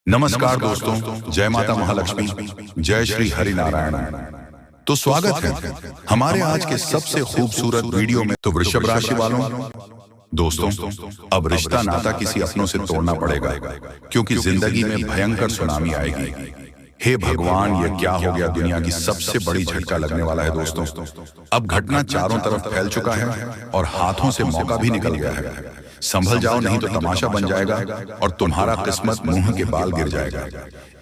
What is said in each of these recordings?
नमस्कार दोस्तों, जय माता महालक्ष्मी, जय श्री हरि नारायण। तो स्वागत है हमारे आज के सबसे खूबसूरत वीडियो में। तो वृषभ राशि वालों, दोस्तों, अब रिश्ता नाता किसी अपनों से तोड़ना पड़ेगा, क्योंकि जिंदगी में भयंकर सुनामी आएगी। हे भगवान, ये क्या हो गया? दुनिया की सबसे बड़ी झटका लगने वाला है दोस्तों। अब घटना चारों तरफ फैल चुका है और हाथों से मौका भी निकल गया है। संभल जाओ, नहीं तो तमाशा बन जाएगा और तुम्हारा किस्मत मुंह के बाल गिर जाएगा।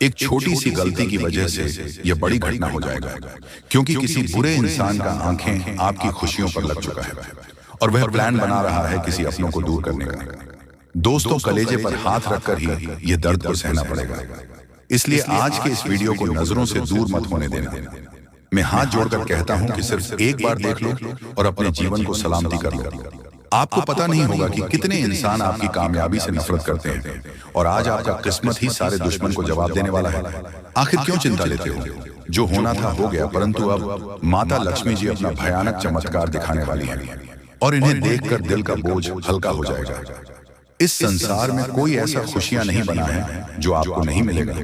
एक छोटी सी गलती की वजह से यह बड़ी घटना हो जाएगा, क्योंकि किसी बुरे इंसान का आंखें आपकी खुशियों पर लग चुका है और वह प्लान बना रहा है किसी अपनों को दूर करने का। दोस्तों, कलेजे पर हाथ रखकर ही यह दर्द को सहना पड़ेगा। इसलिए आज के इस वीडियो को नजरों से दूर मत होने देना। मैं हाथ जोड़कर कहता हूं कि सिर्फ एक बार देख लो और अपने जीवन को सलामती कर लो। आपको पता नहीं होगा कि कितने इंसान आपकी कामयाबी से नफरत करते हैं और आज आपका किस्मत ही सारे दुश्मन को जवाब देने वाला है। आखिर क्यों चिंता लेते हो? जो होना था हो गया, परंतु अब माता लक्ष्मी जी अपना भयानक चमत्कार दिखाने वाली है और इन्हें देखकर दिल का बोझ हल्का हो जाएगा। इस संसार में कोई ऐसा खुशियां नहीं बना है जो आपको नहीं मिलेगा।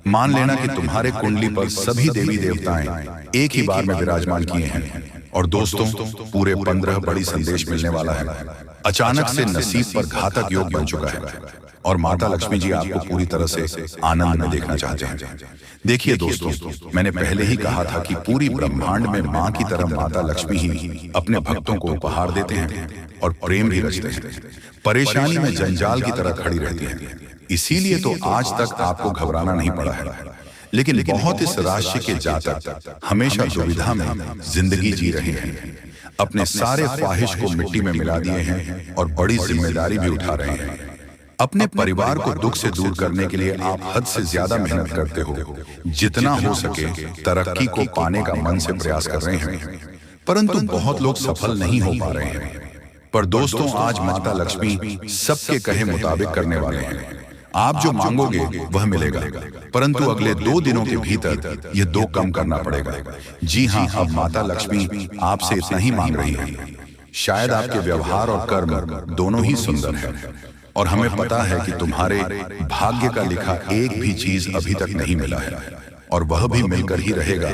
मान लेना कि तुम्हारे कुंडली पर सभी देवी देवताएं एक ही बार में विराजमान किए हैं। और दोस्तों, पूरे 15 बड़ी संदेश मिलने वाला है। अचानक से नसीब पर घातक योग बन चुका है और माता लक्ष्मी जी आपको पूरी तरह से आनंद में देखना चाहते हैं। देखिए दोस्तों, मैंने पहले ही कहा था कि पूरी ब्रह्मांड में माँ की तरह माता लक्ष्मी ही अपने भक्तों को उपहार देते हैं और प्रेम भी रचते हैं। परेशानी में जंजाल की तरह खड़ी रहती है। इसीलिए तो आज तक आपको घबराना नहीं पड़ा है। लेकिन बहुत इस राशि के जातक हमेशा दुविधा में जिंदगी जी रहे हैं। अपने सारे ख्वाहिश को मिट्टी में मिला दिए हैं और बड़ी जिम्मेदारी भी उठा रहे हैं। अपने परिवार को दुख से दूर करने के लिए आप हद से ज्यादा मेहनत करते हो। जितना हो सके तरक्की को पाने का मन से प्रयास कर रहे हैं, परंतु बहुत लोग सफल नहीं हो पा रहे हैं। पर दोस्तों, आज माता लक्ष्मी सबके कहे मुताबिक करने वाले हैं। आप जो मांगोगे वह मिलेगा, परंतु अगले 2 दिनों के भीतर यह 2 कम करना पड़ेगा। जी हाँ, अब माता लक्ष्मी आपसे इतना ही मांग रही है। शायद आपके व्यवहार और कर्म दोनों ही सुंदर हैं और हमें पता है कि तुम्हारे भाग्य का लिखा एक भी चीज अभी तक नहीं मिला है और वह भी मिलकर ही रहेगा,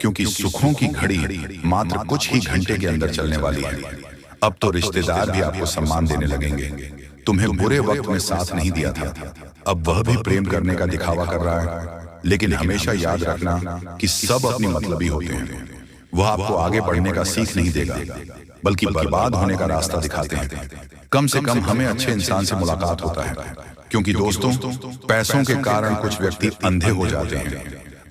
क्योंकि सुखों की घड़ी मात्र कुछ ही घंटे के अंदर चलने वाली है। अब तो रिश्तेदार भी आपको सम्मान देने लगेंगे। तुम्हें बुरे वक्त में साथ नहीं दिया था, अब वह भी प्रेम करने का दिखावा कर रहा है। लेकिन हमेशा याद रखना कि सब अपनी मतलबी होते हैं। वह आपको आगे बढ़ने का सीख नहीं देगा, बल्कि बर्बाद होने का रास्ता दिखाते हैं। कम से कम हमें अच्छे इंसान से मुलाकात होता है, क्योंकि दोस्तों, पैसों के कारण कुछ व्यक्ति अंधे हो जाते हैं,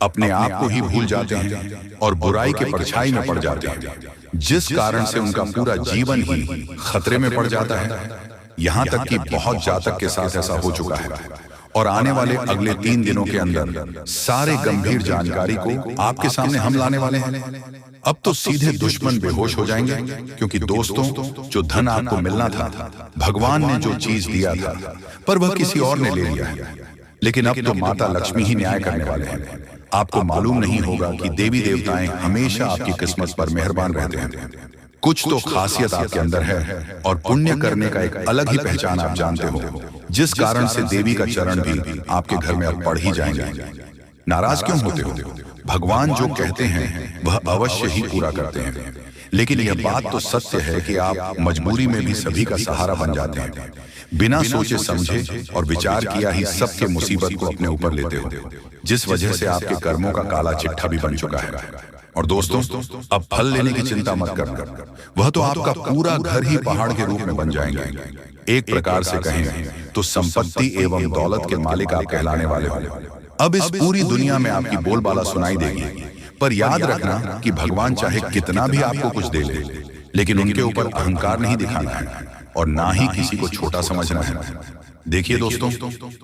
अपने आप को ही भूल जाते हैं और बुराई के परछाई में पड़ जाते हैं, जिस कारण से उनका पूरा जीवन ही खतरे में पड़ जाता है। यहाँ तक कि बहुत जातक के साथ ऐसा हो चुका है और आने वाले अगले 3 दिनों के अंदर सारे गंभीर जानकारी को आपके सामने हम लाने वाले हैं। अब तो सीधे दुश्मन बेहोश हो जाएंगे, क्योंकि दोस्तों, जो धन आपको मिलना था, भगवान ने जो चीज दिया था, पर वह किसी और ने ले लिया है। लेकिन अब तो माता लक्ष्मी ही न्याय करने वाले हैं। आपको मालूम नहीं होगा कि देवी देवताएं हमेशा आपकी किस्मत पर मेहरबान रहते हैं। कुछ तो खासियत आपके अंदर है और पुण्य करने का एक अलग ही पहचान आप जानते हो, जिस कारण से देवी का चरण भी आपके घर में अब पड़ ही जाएंगे। नाराज क्यों होते हो? भगवान जो कहते हैं वह अवश्य ही पूरा करते हैं। लेकिन यह बात तो सत्य है कि आप मजबूरी में भी सभी का सहारा बन जाते हैं। बिना सोचे समझे और विचार किया ही सबके मुसीबत को अपने ऊपर लेते हो, जिस वजह से आपके कर्मों का काला चिट्ठा भी बन चुका है। और दोस्तों, अब फल लेने की चिंता मत करना, वह तो आपका पूरा घर ही पहाड़ के रूप में बन जाएंगे। एक प्रकार से कहें तो संपत्ति एवं दौलत के मालिक आप कहलाने वाले हो। अब इस पूरी दुनिया में आपकी बोलबाला सुनाई देगी। पर याद रखना कि भगवान चाहे कितना भी आपको कुछ दे ले, लेकिन उनके ऊपर अहंकार नहीं दिखाना है और ना ही किसी को छोटा समझना है। देखिए दोस्तों,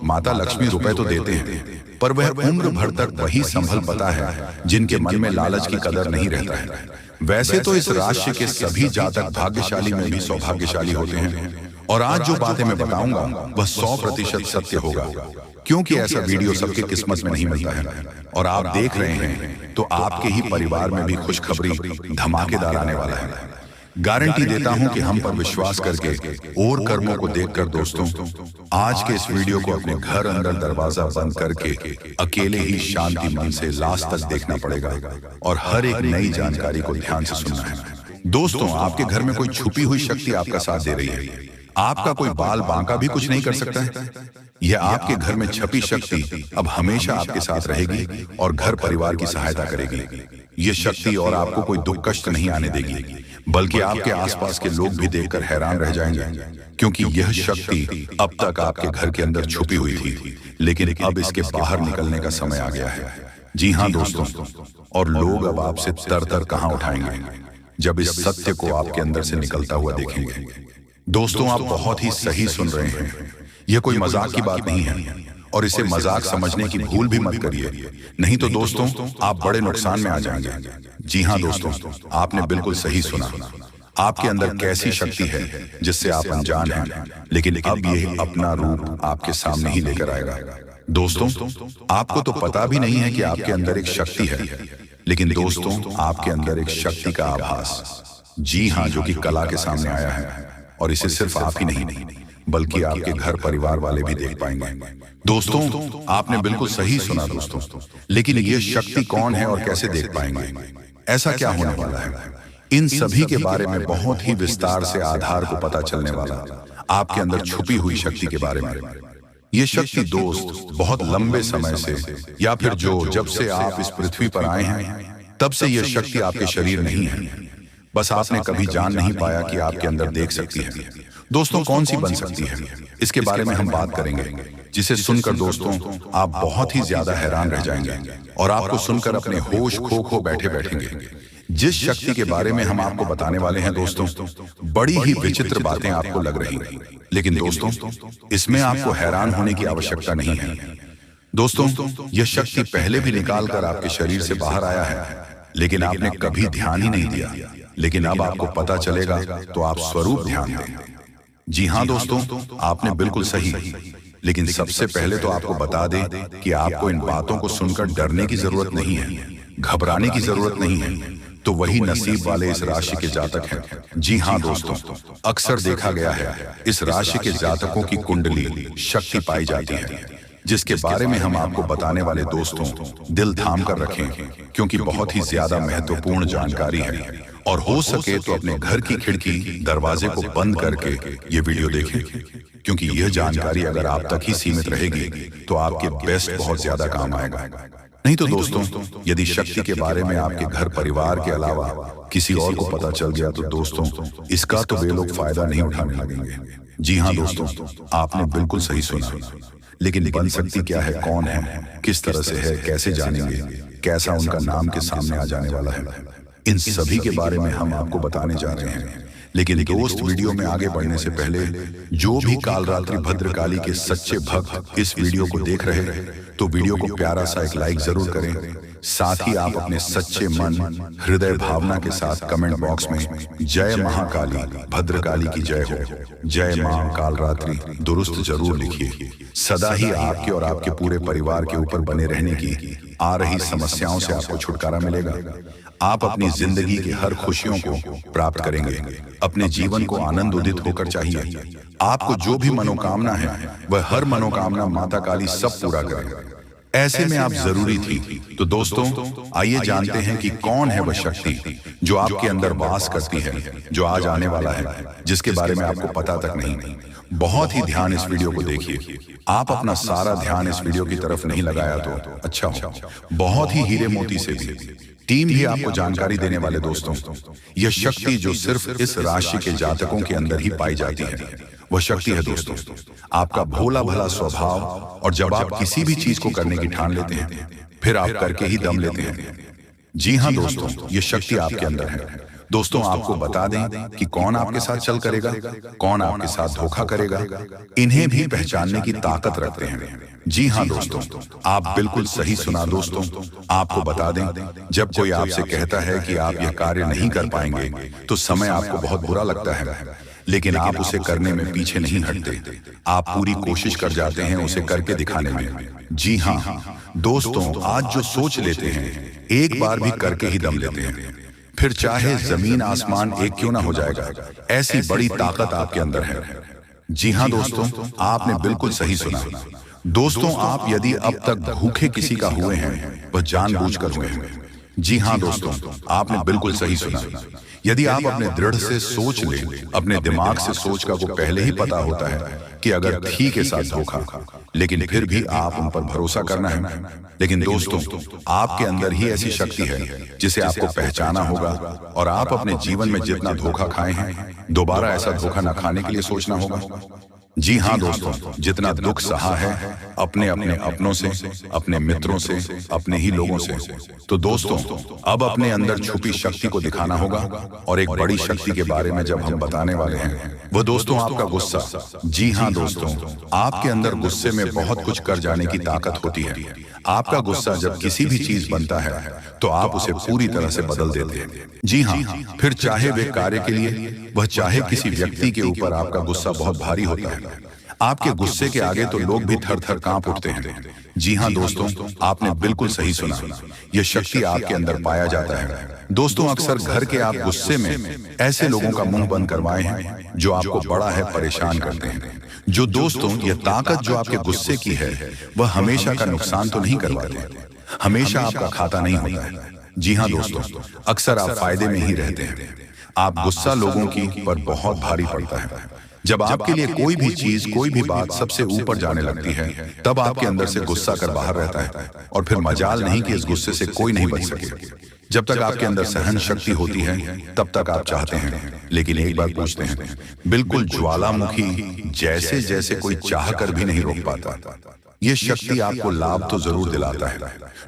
माता लक्ष्मी रुपए तो देते हैं, पर वह उम्र भर तक वही संभल पाता है जिनके मन में लालच की कदर नहीं रहता है। वैसे तो इस राशि के सभी जातक भाग्यशाली में भी सौभाग्यशाली होते हैं और आज जो बातें मैं बताऊंगा वह 100% सत्य होगा, क्योंकि ऐसा वीडियो सबके किस्मत में नहीं मिलता है। और आप देख रहे हैं तो आपके ही परिवार में भी खुशखबरी धमाकेदार आने वाला है। गारंटी देता हूं कि हम पर विश्वास करके और कर्मों को देखकर दोस्तों आज के इस वीडियो को अपने घर अंदर दरवाजा बंद करके अकेले ही शांति मन से लास्ट तक देखना पड़ेगा और हर एक नई जानकारी को ध्यान से सुनना है। दोस्तों, आपके घर में कोई छुपी हुई शक्ति आपका साथ दे रही है। आपका कोई बाल बांका भी कुछ नहीं कर सकता है। यह आपके घर में छपी शक्ति अब हमेशा आपके साथ रहेगी और घर परिवार की सहायता करेगी। यह शक्ति और आपको कोई दुख कष्ट नहीं आने देगी, बल्कि आपके आसपास के लोग भी देखकर हैरान रह जाएंगे, क्योंकि यह शक्ति अब तक आपके घर के अंदर छुपी हुई थी, लेकिन अब इसके बाहर निकलने का समय आ गया है। जी हाँ दोस्तों, और लोग अब आपसे तर कहां उठाएंगे जब इस सत्य को आपके अंदर से निकलता हुआ देखेंगे। दोस्तों, आप बहुत ही सही सुन रहे हैं। यह कोई मजाक की बात नहीं है और इसे मजाक समझने की भूल भी मत करिए, नहीं तो दोस्तों आप बड़े नुकसान में आ जाएंगे। जी हाँ दोस्तों, आपने बिल्कुल सही सुना। आपके अंदर कैसी शक्ति है जिससे आप अनजान हैं, लेकिन अब यह अपना रूप आपके सामने ही लेकर आएगा। दोस्तों, आपको तो पता भी नहीं है कि आपके अंदर एक शक्ति है, लेकिन दोस्तों आपके अंदर एक शक्ति का आभास, जी हाँ, जो कि कला के सामने आया है, और इसे सिर्फ आप ही नहीं बल्कि आपके घर परिवार वाले भी देख पाएंगे। दोस्तों, आपने बिल्कुल सही सुना दोस्तों, लेकिन यह शक्ति कौन है और कैसे देख पाएंगे? ऐसा क्या होने वाला है? इन सभी के बारे में बहुत ही विस्तार से आधार को पता चलने वाला आपके अंदर छुपी हुई शक्ति के बारे में। यह शक्ति दोस्त बहुत लंबे समय से, या फिर जब से आप इस पृथ्वी पर आए हैं तब से यह शक्ति आपके शरीर नहीं है, बस आपने कभी जान नहीं पाया कि आपके अंदर देख सकती है। दोस्तों, कौन सी बन सकती है, इसके बारे में हम बात करेंगे, जिसे सुनकर दोस्तों आप बहुत ही ज्यादा हैरान रह जाएंगे और आपको सुनकर अपने होश खो बैठेंगे। जिस शक्ति के बारे में हम आपको बताने वाले हैं दोस्तों, बड़ी ही विचित्र बातें आपको लग रही, लेकिन दोस्तों इसमें आपको हैरान होने की आवश्यकता नहीं है। दोस्तों, यह शक्ति पहले भी निकाल कर आपके शरीर से बाहर आया है, लेकिन आपने कभी ध्यान ही नहीं दिया, लेकिन अब आपको पता चलेगा तो आप स्वरूप ध्यान दें। जी हाँ दोस्तों, आपने बिल्कुल सही, लेकिन सबसे पहले तो आपको बता दें कि आपको इन बातों को सुनकर डरने की जरूरत नहीं है, घबराने की जरूरत नहीं है। तो वही नसीब वाले इस राशि के जातक हैं। जी हाँ दोस्तों, अक्सर देखा गया है इस राशि के जातकों की कुंडली शक्ति पाई जाती है, जिसके बारे में हम आपको बताने वाले दोस्तों दिल थाम कर रखें, क्योंकि बहुत ही ज्यादा महत्वपूर्ण जानकारी है। और हो सके तो अपने घर की खिड़की दरवाजे को बंद करके ये वीडियो देखें, क्योंकि यह जानकारी अगर आप तक ही सीमित रहेगी तो आपके बेस्ट बहुत ज्यादा काम आएगा। नहीं तो दोस्तों, यदि शक्ति के बारे में आपके घर परिवार के अलावा किसी और को पता चल गया तो दोस्तों इसका तो वे लोग फायदा नहीं उठाने लगेंगे। जी हाँ दोस्तों, आपने बिल्कुल सही सुना, लेकिन बन सकती क्या है, कौन है, किस तरह से है, कैसे जानेंगे, कैसा उनका नाम के सामने आ जाने वाला है, इन सभी के बारे में हम आपको बताने जा रहे हैं। लेकिन दोस्त, वीडियो में आगे बढ़ने से पहले जो भी कालरात्रि भद्रकाली के सच्चे भक्त इस वीडियो को देख रहे तो वीडियो को प्यारा सा एक लाइक जरूर करें। साथ ही आप अपने सच्चे मन हृदय भावना के साथ कमेंट बॉक्स में जय महाकाली भद्रकाली की जय हो, जय मां कालरात्रि दुरुस्त जरूर लिखिए। सदा ही आपके और आपके पूरे परिवार के ऊपर बने रहने की आ रही समस्याओं से आपको छुटकारा मिलेगा। आप अपनी जिंदगी की हर खुशियों को प्राप्त करेंगे। अपने जीवन को आनंद उदित होकर चाहिए। आपको जो भी मनोकामना है वह हर मनोकामना माता काली सब पूरा करे। ऐसे में आप जरूरी थी। तो दोस्तों आइए जानते हैं कि कौन है वह शक्ति जो आपके अंदर वास करती है, जो आज आने वाला है, जिसके बारे में आपको पता तक नहीं। बहुत ही ध्यान इस वीडियो को देखिए। आप अपना सारा ध्यान इस वीडियो की तरफ नहीं लगाया तो अच्छा हो। बहुत ही हीरे मोती से भी टीम भी आपको जानकारी देने वाले दोस्तों, यह शक्ति जो सिर्फ इस राशि के जातकों के अंदर ही पाई जाती है, वह शक्ति है दोस्तों आपका भोला भला स्वभाव। और जब आप किसी भी चीज को करने की ठान लेते हैं फिर आप करके ही दम लेते हैं। जी हाँ दोस्तों, यह शक्ति आपके अंदर है। दोस्तों आपको बता दें कि कौन आपके साथ चल करेगा, कौन आपके साथ धोखा करेगा, इन्हें भी पहचानने की ताकत रखते हैं। जी हाँ दोस्तों, आप बिल्कुल सही सुना दोस्तों। आपको बता दें, जब कोई आपसे कहता है कि आप यह कार्य नहीं कर पाएंगे तो समय आपको बहुत बुरा लगता है, लेकिन आप उसे करने में पीछे नहीं हटते। आप पूरी कोशिश कर जाते हैं उसे करके दिखाने में। जी हाँ दोस्तों, आज जो सोच लेते हैं एक बार भी करके ही दम लेते हैं। फिर चाहे जमीन आसमान एक क्यों ना हो जाएगा, ऐसी बड़ी ताकत आपके अंदर है। जी हाँ दोस्तों, आपने बिल्कुल सही सुना। दोस्तों, आप यदि अब तक भूखे किसी का हुए हैं, वह जानबूझकर हुए हैं। जी हाँ दोस्तों, आपने बिल्कुल सही सुना। यदि आप अपने दृढ़ से सोच लें, अपने दिमाग से सोच का वो पहले ही पता होता है कि अगर थी के साथ धोखा, लेकिन फिर भी आप उन पर भरोसा करना है। लेकिन दोस्तों, आपके अंदर ही ऐसी शक्ति है जिसे आपको पहचाना होगा, और आप अपने जीवन में जितना धोखा खाए हैं, दोबारा ऐसा धोखा न खाने के लिए सोचना होगा। जी हाँ दोस्तों, जितना दुख सहा है अपने अपनों से, अपने मित्रों से, अपने ही लोगों से, तो दोस्तों अब अपने अंदर छुपी शक्ति को दिखाना होगा। और एक बड़ी शक्ति के बारे में जब हम बताने वाले हैं, वो दोस्तों आपका गुस्सा। जी हाँ दोस्तों, आपके अंदर गुस्से में बहुत कुछ कर जाने की ताकत होती है। आपका गुस्सा जब किसी भी चीज बनता है तो आप उसे पूरी तरह से बदल देते हैं। जी हाँ, फिर चाहे वे कार्य के लिए, वह चाहे किसी व्यक्ति के ऊपर आपका गुस्सा बहुत भारी होता है। आपके गुस्से के आगे तो लोग भी थर थर कांप उठते हैं। जी हाँ दोस्तों, आपने बिल्कुल सही सुना। यह शक्ति आपके अंदर पाया जाता है। दोस्तों, अक्सर घर के आप गुस्से में ऐसे लोगों का मुंह बंद करवाए हैं जो आपको बड़ा है परेशान करते हैं। जो दोस्तों, यह ताकत जो आपके गुस्से की है, वह हमेशा का नुकसान तो नहीं करवाते, हमेशा आपका खाता नहीं होता है। जी हाँ दोस्तों, अक्सर आप फायदे में ही रहते हैं। आप गुस्सा लोगों की पर बहुत भारी पड़ता है। जब आपके लिए कोई भी चीज, कोई भी बात सबसे ऊपर जाने लगती है, तब आपके अंदर से गुस्सा कर बाहर रहता है, और फिर मजाल नहीं कि इस गुस्से से कोई नहीं बच सके। जब तक आपके अंदर सहन शक्ति होती है, तब तक आप चाहते हैं। लेकिन एक बार पूछते हैं, बिल्कुल ज्वालामुखी जैसे जैसे कोई चाह कर भी नहीं रोक पाता। ये शक्ति आपको लाभ तो जरूर दिलाता है,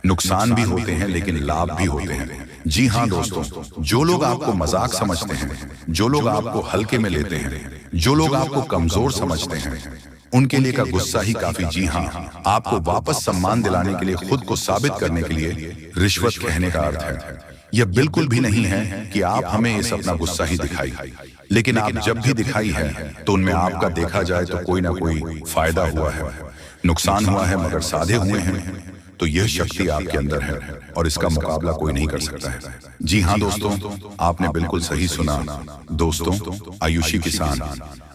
नुकसान भी होते हैं लेकिन लाभ भी होते हैं। जी हाँ दोस्तों, जो लोग आपको मजाक समझते हैं, जो लोग आपको हल्के में लेते हैं, जो लोग आपको कमजोर समझते हैं, उनके लिए का गुस्सा ही काफी। जी हाँ, आपको वापस सम्मान दिलाने के लिए, खुद को साबित करने के लिए रिश्वत कहने का अर्थ है। यह बिल्कुल भी नहीं है कि आप हमें इस अपना गुस्सा ही दिखाई, लेकिन आप जब भी दिखाई है तो उनमें आपका देखा जाए तो कोई ना कोई फायदा हुआ है, नुकसान हुआ है, मगर साधे हुए हैं। तो यह शक्ति आपके अंदर है और इसका मुकाबला कोई नहीं कर सकता है। जी हाँ दोस्तों, आपने बिल्कुल सही सुना। दोस्तों, आयुषी किसान,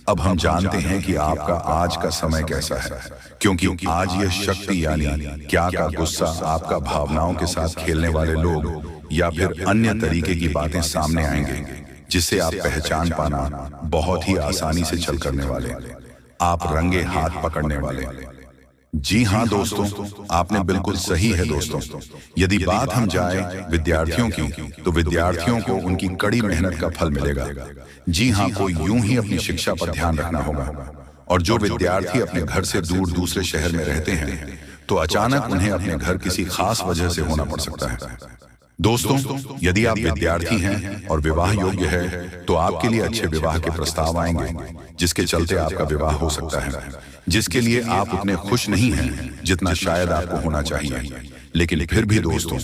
अब हम जानते हैं कि आपका आज का समय कैसा है, क्योंकि आज यह शक्ति यानी क्या का गुस्सा, आपका भावनाओं के साथ खेलने वाले लोग या फिर अन्य तरीके की बातें सामने आएंगे, जिसे आप पहचान पाना बहुत ही आसानी से छल करने वाले, आप रंगे हाथ पकड़ने वाले। जी हाँ दोस्तों, आपने बिल्कुल सही है। दोस्तों, यदि बात हम जाए विद्यार्थियों की, तो विद्यार्थियों को उनकी कड़ी मेहनत का फल मिलेगा। जी हाँ, को यूं ही अपनी शिक्षा पर ध्यान रखना होगा। और जो विद्यार्थी अपने घर से दूर दूसरे शहर में रहते हैं, तो अचानक उन्हें अपने घर किसी खास वजह से होना पड़ सकता है। दोस्तों, यदि आप विद्यार्थी हैं और विवाह योग्य है, तो आपके लिए अच्छे विवाह के प्रस्ताव आएंगे, जिसके चलते आपका विवाह हो सकता है, जिसके लिए आप उतने खुश नहीं हैं जितना शायद आपको होना चाहिए। लेकिन फिर भी दोस्तों,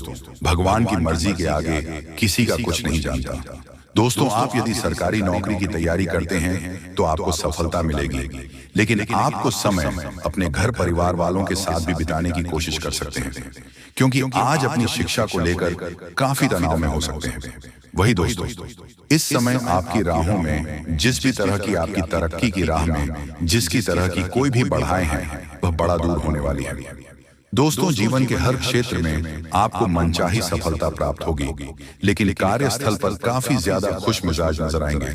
भगवान की मर्जी के आगे किसी का कुछ नहीं जानता। दोस्तों, आप यदि सरकारी नौकरी की तैयारी करते हैं तो आपको सफलता मिलेगी, लेकिन आपको समय अपने घर परिवार वालों के साथ भी बिताने की कोशिश कर सकते हैं, क्योंकि आज अपनी शिक्षा को लेकर काफी तनाव में हो सकते हैं। वही दोस्तों, इस समय आपकी राहों में, जिस भी तरह की आपकी तरक्की की राह में जिसकी तरह की कोई भी बढ़ाएं हैं, वह बड़ा दूर होने वाली है। दोस्तों, जीवन के हर क्षेत्र में आपको मनचाही सफलता प्राप्त होगी, लेकिन कार्यस्थल पर काफी ज्यादा खुश मिजाज नजर आएंगे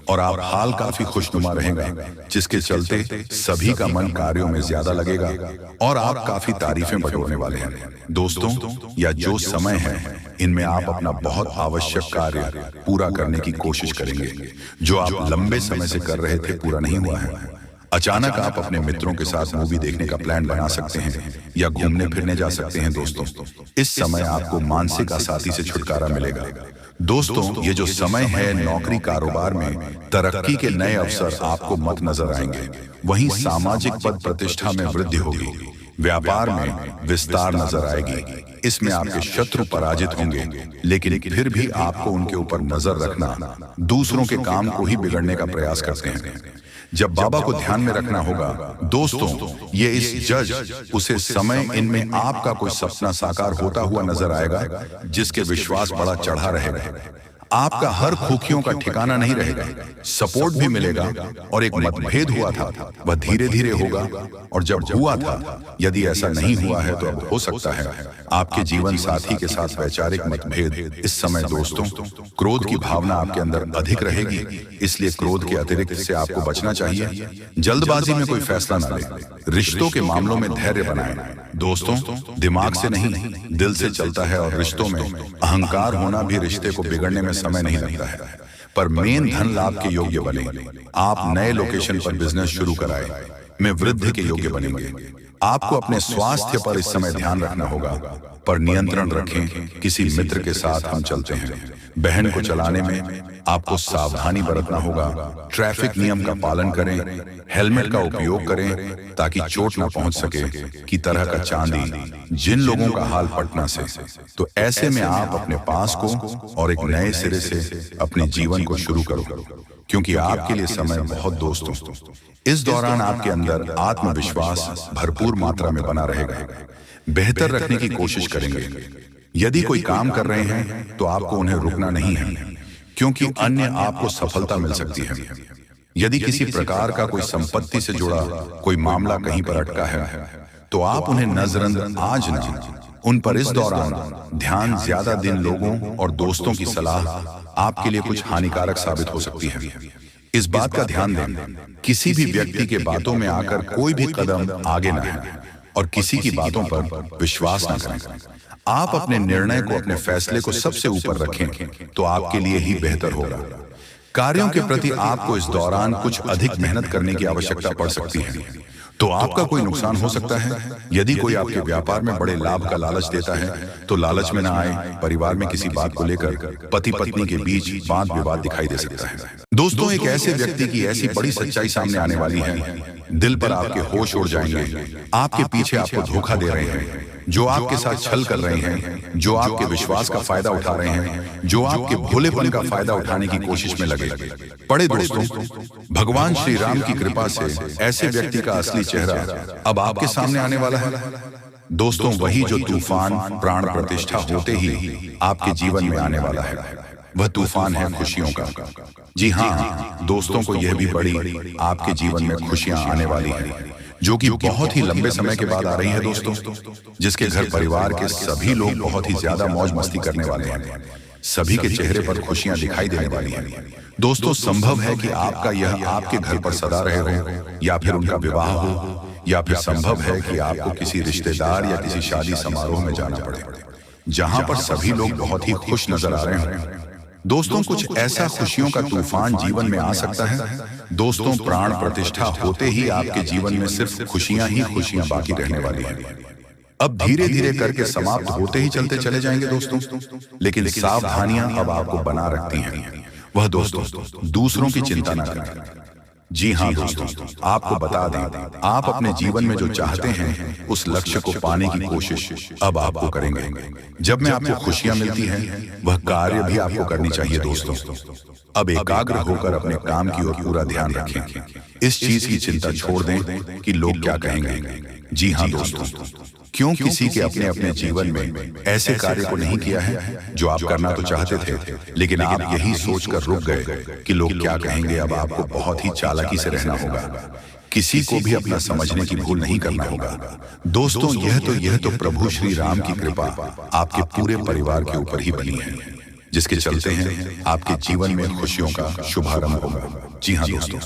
और आप हाल काफी खुशनुमा रहेगा, जिसके चलते सभी का मन कार्यों में ज्यादा लगेगा और आप काफी तारीफें बटोरने वाले हैं। दोस्तों, या जो समय है, इनमें आप अपना बहुत आवश्यक कार्य पूरा करने की कोशिश करेंगे, जो आप लंबे समय से कर रहे थे पूरा नहीं हुआ है। अचानक आप अपने मित्रों के साथ मूवी देखने का प्लान बना सकते हैं या घूमने फिरने जा सकते हैं। दोस्तों, इस समय आपको मानसिक अशांति से छुटकारा मिलेगा। दोस्तों, ये जो समय है, नौकरी कारोबार में तरक्की के नए अवसर आपको मत नजर आएंगे। वहीं सामाजिक पद प्रतिष्ठा में वृद्धि होगी, व्यापार में विस्तार नजर आएगी। इसमें आपके शत्रु पराजित होंगे, लेकिन फिर भी आपको उनके ऊपर नजर रखना दूसरों के काम को ही बिगड़ने का प्रयास करते हैं। जब बाबा को ध्यान में रखना होगा। दोस्तों, ये इस जज उसे समय इनमें आपका कोई सपना साकार होता हुआ नजर आएगा, जिसके विश्वास बड़ा चढ़ा रहेगा। आपका हर खुशियों का ठिकाना नहीं रहेगा, सपोर्ट भी मिलेगा। और एक मतभेद हुआ था वह धीरे धीरे होगा, और जब हुआ था, यदि ऐसा नहीं हुआ है तो अब हो सकता है आपके जीवन साथी के साथ वैचारिक मतभेद। इस समय दोस्तों, क्रोध की भावना आपके अंदर अधिक रहेगी, इसलिए क्रोध के अतिरिक्त से आपको बचना चाहिए। जल्दबाजी में कोई फैसला न लें। रिश्तों के मामलों में धैर्य बनाएं। दोस्तों, दिमाग से नहीं, दिल से चलता है, और रिश्तों में अहंकार होना भी रिश्ते को बिगड़ने में समय नहीं लगता है। पर मेन धन लाभ के योग्य बने। आप नए लोकेशन पर बिजनेस शुरू कराएं, में वृद्धि के योग्य बनेंगे। आपको अपने स्वास्थ्य पर इस समय ध्यान रखना होगा, पर नियंत्रण रखें। किसी मित्र के साथ हम चलते हैं, बहन को चलाने में आपको सावधानी बरतना होगा। ट्रैफिक नियम का पालन करें, हेलमेट का उपयोग करें ताकि चोट न पहुंच सके। की तरह का चांदी जिन लोगों का हाल पटना से, तो ऐसे में आप अपने पास को और एक नए सिरे से अपने जीवन को शुरू करो, क्योंकि आपके लिए समय बहुत दोस्तों। इस दौरान आपके अंदर आत्मविश्वास भरपूर मात्रा में बना रहेगा। बेहतर रखने की कोशिश करेंगे। यदि कोई काम कर रहे हैं तो आपको उन्हें रुकना नहीं है, क्योंकि अन्य आपको सफलता मिल सकती है। यदि किसी प्रकार का कोई संपत्ति से जुड़ा कोई मामला कहीं पर अटका है, तो आप उन्हें नजरअंदाज न उन पर इस दौरान ध्यान। ज्यादा दिन लोगों और दोस्तों की सलाह आपके लिए कुछ हानिकारक साबित हो सकती है। इस बात का ध्यान दें, किसी भी व्यक्ति के बातों में आकर कोई भी कदम आगे न है, और किसी की बातों पर विश्वास न करें। आप अपने निर्णय को, अपने फैसले को सबसे ऊपर रखें, तो आपके लिए ही बेहतर होगा। कार्यों के प्रति आपको इस दौरान कुछ अधिक मेहनत करने की आवश्यकता पड़ सकती है, तो आपका कोई नुकसान हो सकता है। यदि कोई आपके व्यापार में बड़े लाभ का लालच देता है, तो लालच में ना आए। परिवार में किसी बात को लेकर पति पत्नी के बीच वाद विवाद दिखाई दे सकता है। दोस्तों, एक ऐसे व्यक्ति की ऐसी बड़ी सच्चाई सामने आने वाली है, दिल पर आपके होश उड़ जाएंगे। आपके पीछे आपको धोखा दे रहे हैं, जो आपके साथ छल कर रहे हैं, जो आपके विश्वास का फायदा उठा रहे हैं, जो आपके भोलेपन का फायदा उठाने की कोशिश में लगे पड़े। दोस्तों, भगवान श्री राम की कृपा से ऐसे व्यक्ति का असली चेहरा अब आपके सामने आने वाला है। दोस्तों, वही जो तूफान प्राण प्रतिष्ठा होते ही आपके जीवन में आने वाला है, वह तूफान है खुशियों का। जी हाँ दोस्तों, को यह भी बड़ी आपके जीवन में खुशियां आने वाली हैं, जो कि बहुत ही लंबे समय के बाद आ रही है दोस्तों। जिसके घर परिवार के सभी लोग बहुत ही ज्यादा मौज मस्ती करने वाले हैं, सभी के चेहरे पर खुशियां दिखाई देने वाली हैं। दोस्तों, संभव है कि आपका यह आपके घर पर सदा रहे हो, या फिर उनका विवाह हो, या फिर संभव है कि आपको किसी रिश्तेदार या किसी शादी समारोह में जाना पड़े, जहां पर सभी लोग बहुत ही खुश नजर आ रहे हैं। दोस्तों, कुछ ऐसा खुशियों का तूफान जीवन में आ सकता है। दोस्तों, प्राण प्रतिष्ठा होते ही आपके जीवन में सिर्फ खुशियां ही खुशियां बाकी रहने वाली हैं। अब धीरे धीरे करके समाप्त होते ही चलते चले जाएंगे दोस्तों, लेकिन सावधानियां अब आपको बना रखती हैं। वह दोस्तों, दूसरों की चिंता न करें। जी हाँ दोस्तों, आपको बता दें, आप अपने जीवन में जो चाहते हैं उस लक्ष्य को पाने की कोशिश अब आपको करेंगे। जब में आपको खुशियां मिलती हैं, वह कार्य भी आपको करनी चाहिए दोस्तों। अब एकाग्र होकर अपने काम की ओर पूरा ध्यान रखें। इस चीज की चिंता छोड़ दें कि लोग क्या कहेंगे। जी हाँ दोस्तों, क्यों किसी के अपने अपने जीवन में ऐसे कार्य को नहीं किया है जो आप करना तो चाहते थे, लेकिन आप यही सोचकर रुक गए कि लोग क्या कहेंगे। अब आपको बहुत ही चालाकी से रहना होगा, किसी को भी अपना समझने की भूल नहीं करना होगा। दोस्तों, यह तो प्रभु श्री राम की कृपा आपके पूरे परिवार के ऊपर ही बनी है, जिसके चलते हैं आपके जीवन में खुशियों का शुभारंभ होगा। जी हाँ दोस्तों।